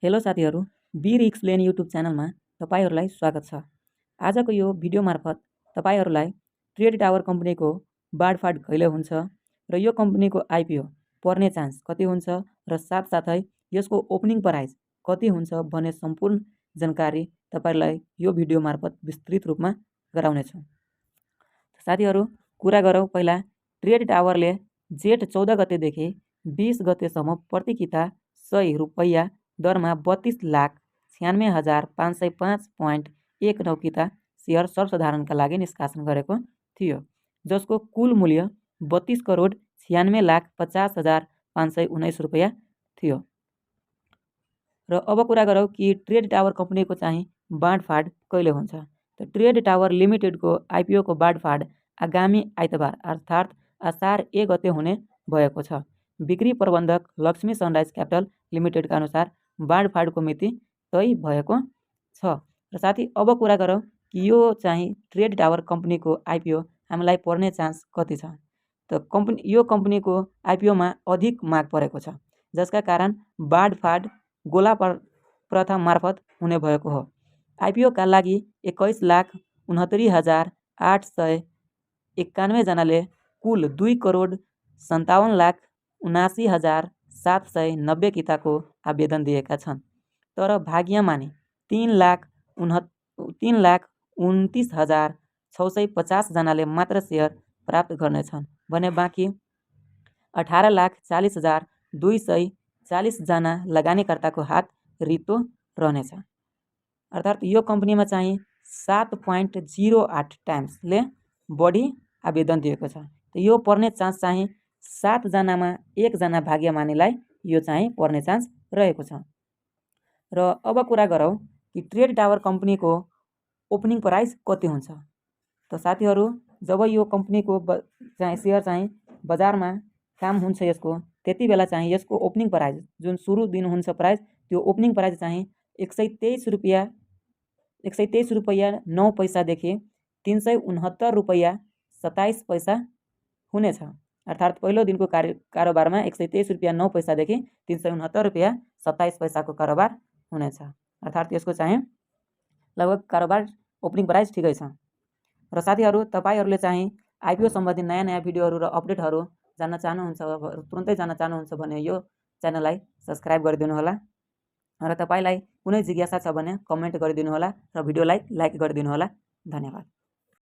Hello साथीहरू, वीर explain YouTube च्यानलमा तपाईँहरूलाई स्वागत छ। आजको यो भिडियो मार्फत तपाईँहरूलाई ट्रेड टावर कम्पनीको बाँडफाँड कहिले हुन्छ र यो कम्पनीको आइपिओ पर्ने चान्स कति हुन्छ र साथसाथै यसको ओपनिङ प्राइस कति हुन्छ भन्ने सम्पूर्ण जानकारी तपाईँलाई यो भिडियो मार्फत विस्तृत रूपमा गराउनेछु। साथीहरू, कुरा गरौँ पहिला ट्रेड टावरले जेठ 14 गतेदेखि 20 गतेसम्म प्रति किता 100 रुपैयाँ दरमा 32,96,505.19 किता सेयर सर्वसाधारणका लागि निष्कासन गरेको थियो, जसको कुल मूल्य 32,96,50,519 रुपैयाँ थियो। र अब कुरा गरौँ कि ट्रेड टावर कम्पनीको चाहिँ बाँडफाँड कहिले हुन्छ। त ट्रेड टावर लिमिटेडको आइपिओको बाँडफाँड आगामी आइतबार अर्थात् असार 1 गते हुने भएको छ। बिक्री प्रबन्धक लक्ष्मी सनराइज क्यापिटल लिमिटेडका अनुसार बाँडफाँडको मिति तय भएको छ। र साथी, अब कुरा गरौँ कि यो चाहिँ ट्रेड टावर कम्पनीको आइपिओ हामीलाई पर्ने चान्स कति छ। त यो कम्पनीको आइपिओमा अधिक माग परेको छ, जसका कारण बाँडफाँड गोला प्रथा मार्फत हुने भएको हो। आइपिओका लागि 21,69,891 जनाले कुल 2,57,79,790 किताको आवेदन दिएका छन्, तर भाग्यमानी 3,29,650 जनाले मात्र सेयर प्राप्त गर्नेछन् भने बाँकी 18,40,240 जना लगानीकर्ताको हात रित्तो रहनेछ। अर्थात् यो कम्पनीमा चाहिँ 7.08 टाइम्सले बढी आवेदन दिएको छ। यो पर्ने चान्स चाहिँ 7 जनामा 1 जना भाग्यमानीलाई यो चाहिँ पर्ने चान्स रहेको छ। र अब कुरा गरौँ कि ट्रेड टावर कम्पनीको ओपनिङ प्राइस कति हुन्छ। त साथीहरू, जब यो कम्पनीको चाहिँ सेयर चाहिँ बजारमा काम हुन्छ यसको, त्यति बेला चाहिँ यसको ओपनिङ प्राइस जुन सुरु दिन हुन्छ प्राइस, त्यो ओपनिङ प्राइस चाहिँ 123 रुपैयाँ 9 पैसादेखि 369 रुपैयाँ 27 पैसा हुनेछ। अर्थात् पहिलो दिनको कारोबारमा 123 रुपैयाँ 9 पैसादेखि 369 रुपैयाँ 27 पैसाको कारोबार हुनेछ। अर्थात् यसको चाहिँ लगभग कारोबार ओपनिङ प्राइस ठिकै छ। र साथीहरू, तपाईँहरूले चाहिँ आइपिओ सम्बन्धी नयाँ नयाँ भिडियोहरू र अपडेटहरू जान्न चाहनुहुन्छ, तुरन्तै जान्न चाहनुहुन्छ भने यो च्यानललाई सब्सक्राइब गरिदिनु होला। र तपाईँलाई कुनै जिज्ञासा छ भने कमेन्ट गरिदिनु होला र भिडियोलाई लाइक गरिदिनु होला। धन्यवाद।